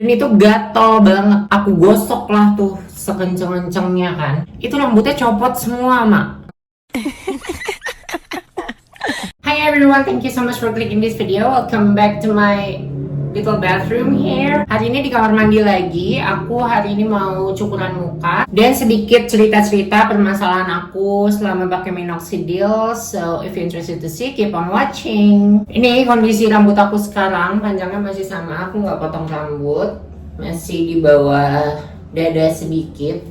Dan itu gatel banget. Aku gosok lah tuh sekenceng-kencengnya kan. Itu rambutnya copot semua, Mak. Hi everyone, thank you so much for clicking this video. Welcome back to my little bathroom here. Hari ini di kamar mandi lagi. Aku hari ini mau cukuran muka dan sedikit cerita-cerita permasalahan aku selama pakai minoxidil. So if you interested to see, keep on watching. Ini kondisi rambut aku sekarang, panjangnya masih sama. Aku nggak potong rambut, masih di bawah dada sedikit,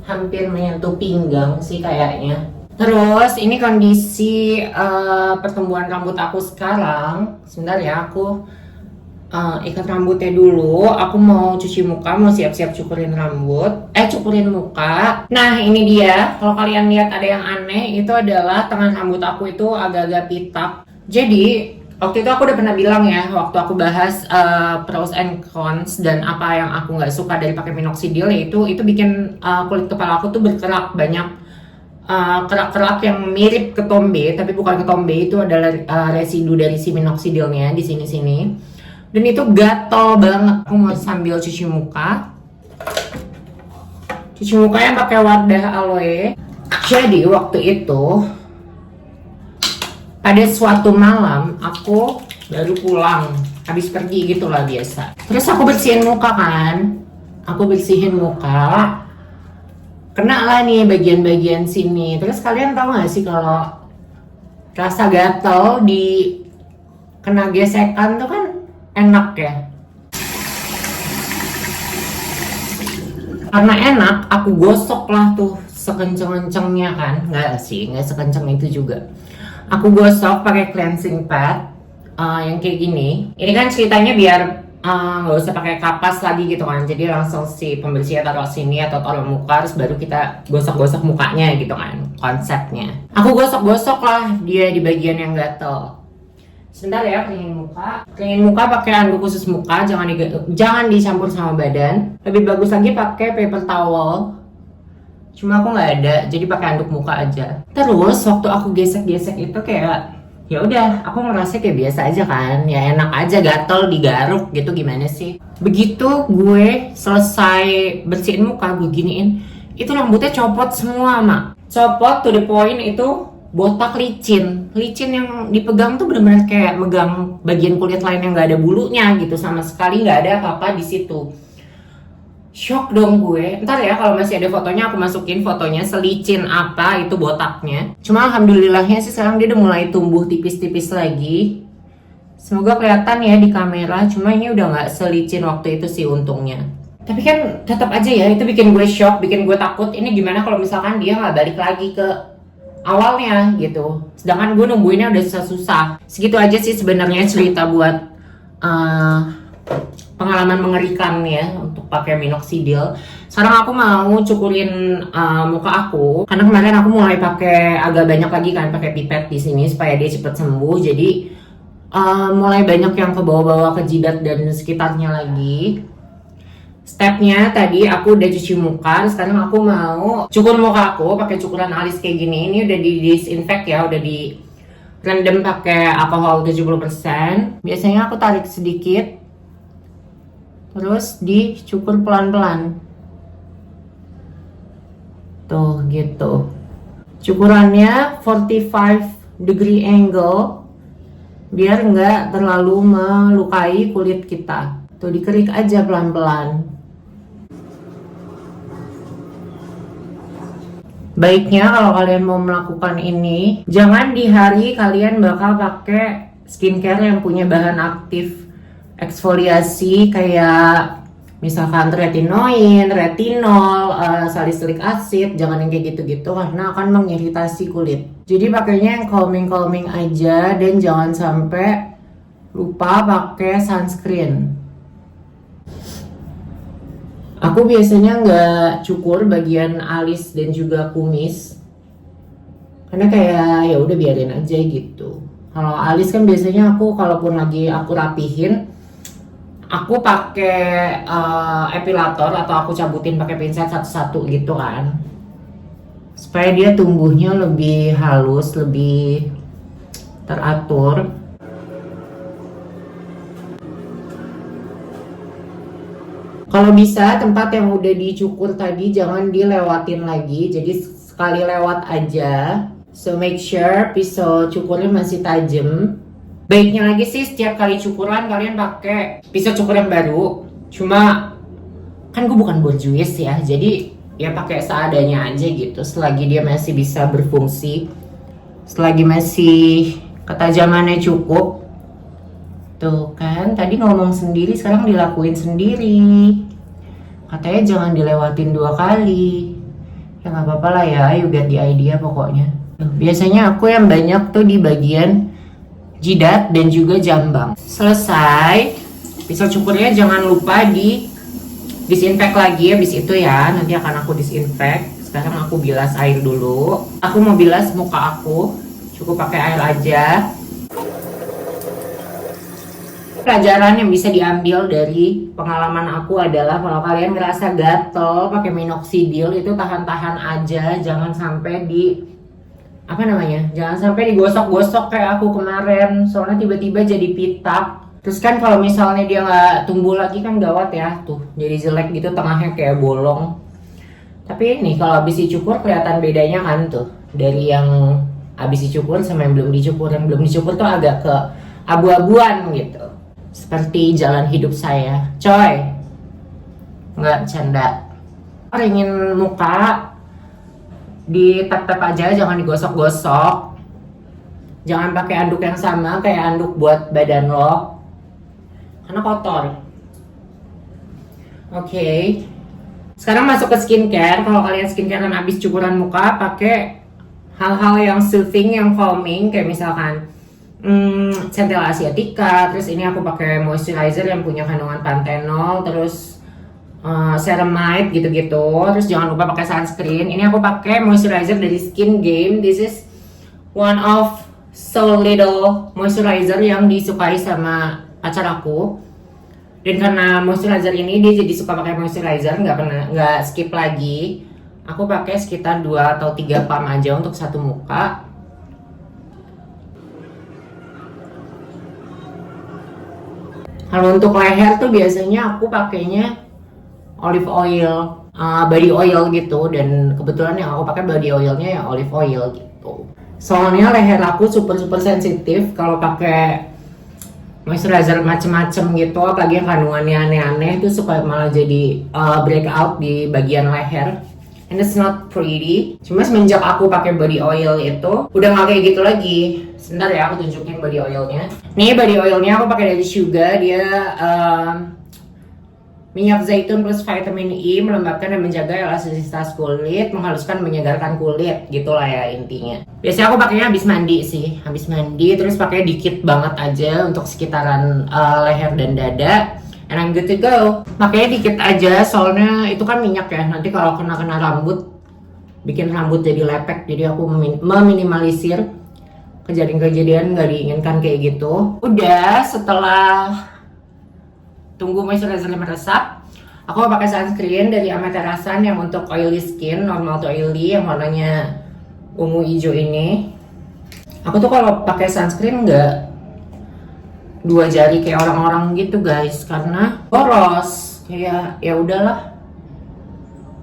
hampir menyentuh pinggang sih kayaknya. Terus ini kondisi pertumbuhan rambut aku sekarang. Sebentar ya, aku ikat rambutnya dulu. Aku mau cuci muka, mau siap-siap cukurin rambut, cukurin muka. Nah ini dia, kalau kalian lihat ada yang aneh, itu adalah tengah rambut aku itu agak-agak pitak. Jadi waktu itu aku udah pernah bilang ya, waktu aku bahas pros and cons dan apa yang aku nggak suka dari pakai minoxidil, yaitu itu bikin kulit kepala aku tuh berkerak banyak. Kerak-kerak yang mirip ketombe, tapi bukan ketombe, itu adalah residu dari si minoxidilnya di sini-sini. Dan itu gatel banget. Aku mau sambil cuci muka. Cuci mukanya pakai wadah aloe. Jadi waktu itu pada suatu malam aku baru pulang, habis pergi gitulah biasa. Terus aku bersihin muka kan. Aku bersihin muka. Kena lah nih bagian-bagian sini. Terus kalian tahu gak sih kalau rasa gatel di kena gesekan tuh kan enak ya. Karena enak, aku gosok lah tuh sekenceng-kencengnya kan. Nggak sih, nggak sekenceng itu juga. Aku gosok pakai cleansing pad yang kayak gini. Ini kan ceritanya biar nggak usah pakai kapas lagi gitu kan, jadi langsung si pembersihnya taruh sini atau taruh muka, terus baru kita gosok-gosok mukanya gitu kan konsepnya. Aku gosok-gosok lah dia di bagian yang gatel. Sebentar ya, keringin muka pakai handuk khusus muka, jangan dicampur sama badan. Lebih bagus lagi pakai paper towel, cuma aku nggak ada, jadi pakai handuk muka aja. Terus waktu aku gesek-gesek itu kayak ya udah, aku ngerasa kayak biasa aja kan, ya enak aja, gatel digaruk gitu, gimana sih. Begitu gue selesai bersihin muka, gue giniin, itu rambutnya copot semua, Mak. Copot to the point, itu botak licin yang dipegang tuh bener-bener kayak megang bagian kulit lain yang nggak ada bulunya gitu, sama sekali nggak ada apa-apa di situ. Shock dong gue. Ntar ya kalau masih ada fotonya aku masukin fotonya selicin apa itu botaknya. Cuma alhamdulillahnya sih sekarang dia udah mulai tumbuh tipis-tipis lagi. Semoga kelihatan ya di kamera. Cuma ini udah nggak selicin waktu itu sih untungnya. Tapi kan tetap aja ya, itu bikin gue shock, bikin gue takut. Ini gimana kalau misalkan dia nggak balik lagi ke awalnya gitu. Sedangkan gue nungguinnya udah susah-susah. Segitu aja sih sebenarnya cerita buat pengalaman mengerikan ya untuk pakai minoxidil. Sekarang aku mau cukurin muka aku, karena kemarin aku mulai pakai agak banyak lagi kan, pakai pipet di sini supaya dia cepet sembuh. Jadi mulai banyak yang ke bawah-bawah ke jidat dan sekitarnya lagi. Stepnya tadi aku udah cuci muka, sekarang aku mau cukur muka aku pakai cukuran alis kayak gini. Ini udah di disinfect ya, udah di rendam pakai alkohol 70%. Biasanya aku tarik sedikit, terus dicukur pelan-pelan. Tuh gitu. Cukurannya 45 degree angle biar nggak terlalu melukai kulit kita. Tuh dikerik aja pelan-pelan. Baiknya kalau kalian mau melakukan ini, jangan di hari kalian bakal pakai skincare yang punya bahan aktif eksfoliasi kayak misalkan retinoin, retinol, salisilik acid. Jangan yang kayak gitu-gitu karena akan mengiritasi kulit. Jadi pakainya yang calming aja, dan jangan sampai lupa pakai sunscreen. Aku biasanya nggak cukur bagian alis dan juga kumis karena kayak ya udah biarin aja gitu. Kalau alis kan biasanya aku kalaupun lagi aku rapihin, aku pakai epilator atau aku cabutin pakai pinset satu-satu gitu kan, supaya dia tumbuhnya lebih halus, lebih teratur. Kalau bisa tempat yang udah dicukur tadi jangan dilewatin lagi, jadi sekali lewat aja. So make sure pisau cukurnya masih tajam. Baiknya lagi sih setiap kali cukuran kalian pakai pisau cukur yang baru. Cuma kan gue bukan borjuis ya, jadi ya pakai seadanya aja gitu. Selagi dia masih bisa berfungsi, selagi masih ketajamannya cukup. Tuh kan, tadi ngomong sendiri, sekarang dilakuin sendiri. Katanya jangan dilewatin 2 kali. Ya nggak apa-apa lah ya, you get the idea pokoknya. Biasanya aku yang banyak tuh di bagian jidat dan juga jambang. Selesai, pisau cukurnya jangan lupa di disinfek lagi habis itu ya. Nanti akan aku disinfek. Sekarang aku bilas air dulu. Aku mau bilas muka aku, cukup pakai air aja. Pelajaran yang bisa diambil dari pengalaman aku adalah kalau kalian ngerasa gatel pakai minoxidil itu tahan-tahan aja, jangan sampai jangan sampai digosok-gosok kayak aku kemarin, soalnya tiba-tiba jadi pitak. Terus kan kalau misalnya dia nggak tumbuh lagi kan gawat ya, tuh jadi jelek gitu, tengahnya kayak bolong. Tapi ini kalau habis dicukur kelihatan bedanya kan tuh, dari yang habis dicukur sama yang belum dicukur. Yang belum dicukur tuh agak ke abu-abuan gitu. Seperti jalan hidup saya, coy. Nggak canda. Ringin muka, di tap-tap aja, jangan digosok-gosok. Jangan pakai anduk yang sama kayak anduk buat badan lo, karena kotor. Oke. Sekarang masuk ke skincare. Kalau kalian skincarean habis cukuran muka, pakai hal-hal yang soothing, yang calming, kayak misalkan Centella Asiatica. Terus ini aku pakai moisturizer yang punya kandungan panthenol, terus ceramide gitu-gitu. Terus jangan lupa pakai sunscreen. Ini aku pakai moisturizer dari Skin Game. This is one of so little moisturizer yang disukai sama pacar aku. Dan karena moisturizer ini dia jadi suka pakai moisturizer, nggak skip lagi. Aku pakai sekitar 2 atau 3 pump aja untuk satu muka. Kalau untuk leher tuh biasanya aku pakainya olive oil, body oil gitu, dan kebetulan yang aku pakai body oilnya ya olive oil gitu. Soalnya leher aku super sensitif kalau pakai moisturizer macem-macem gitu, apalagi yang kandungannya aneh-aneh itu suka malah jadi breakout di bagian leher. And it's not pretty. Cuma semenjak aku pakai body oil itu udah nggak kayak gitu lagi. Sebentar ya, aku tunjukin body oilnya. Nih body oilnya aku pakai dari Suga. Dia minyak zaitun plus vitamin E, melembabkan dan menjaga elastisitas kulit, menghaluskan, menyegarkan kulit, gitulah ya intinya. Biasanya aku pakainya habis mandi sih, habis mandi terus pakai dikit banget aja untuk sekitaran leher dan dada. And I'm good to go. Makanya dikit aja, soalnya itu kan minyak ya. Nanti kalau kena rambut, bikin rambut jadi lepek. Jadi aku meminimalisir kejadian-kejadian nggak diinginkan kayak gitu. Udah, setelah tunggu moisturizernya meresap, aku pakai sunscreen dari Amaterasan yang untuk oily skin, normal to oily, yang warnanya ungu hijau ini. Aku tuh kalau pakai sunscreen nggak 2 jari kayak orang-orang gitu guys, karena boros. Kayak ya udahlah,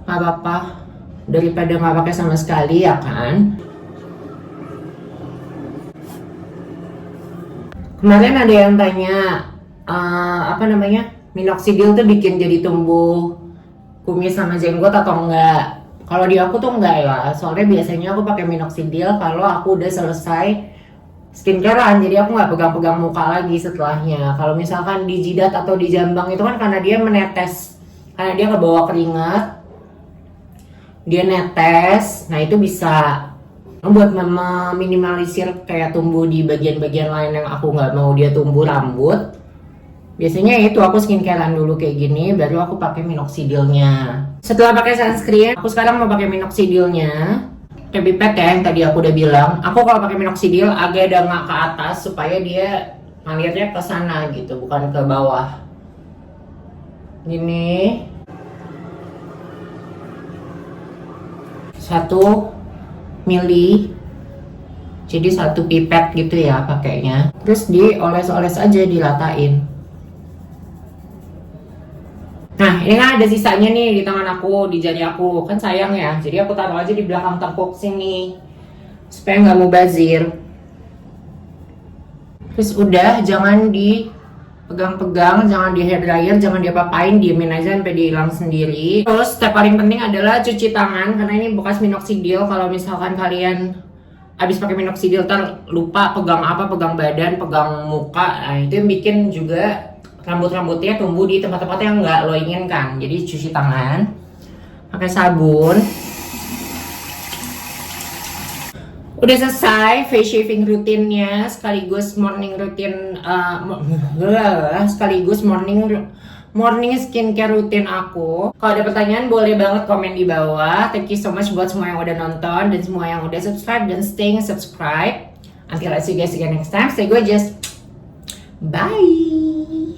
nggak apa-apa daripada nggak pakai sama sekali ya kan. Kemarin ada yang tanya minoxidil tuh bikin jadi tumbuh kumis sama jenggot atau enggak. Kalau di aku tuh enggak ya, soalnya biasanya aku pakai minoxidil kalau aku udah selesai skincarean, jadi aku nggak pegang-pegang muka lagi setelahnya. Kalau misalkan di jidat atau di jambang itu kan karena dia menetes, karena dia kebawa keringat, dia netes. Nah itu bisa buat meminimalisir kayak tumbuh di bagian-bagian lain yang aku nggak mau dia tumbuh, rambut. Biasanya itu aku skincarean dulu kayak gini, baru aku pakai minoxidilnya. Setelah pakai sunscreen, aku sekarang mau pakai minoxidilnya. Kayak pipet ya yang tadi aku udah bilang. Aku kalau pakai minoxidil agak dangak ke atas supaya dia ngalirnya ke sana gitu, bukan ke bawah. Gini. 1 mili. Jadi 1 pipet gitu ya pakainya. Terus dioles-oles aja, diratain. Nah, ini kan ada sisanya nih di tangan aku, di jari aku. Kan sayang ya. Jadi aku taruh aja di belakang tengkuk sini. Supaya nggak mubazir. Terus udah, jangan dipegang-pegang, jangan di hair dryer, jangan diapa-apain, diemin aja sampai dia hilang sendiri. Terus step paling penting adalah cuci tangan, karena ini bekas minoxidil. Kalau misalkan kalian habis pakai minoxidil ntar lupa pegang apa, pegang badan, pegang muka, nah itu yang bikin juga rambut-rambutnya tumbuh di tempat-tempat yang nggak lo inginkan. Jadi cuci tangan pakai sabun. Udah selesai face shaving rutinnya, sekaligus morning rutin, sekaligus morning skincare rutin aku. Kalau ada pertanyaan boleh banget komen di bawah. Thank you so much buat semua yang udah nonton dan semua yang udah subscribe dan staying subscribe. Until I see you guys again next time. Stay gorgeous. Bye.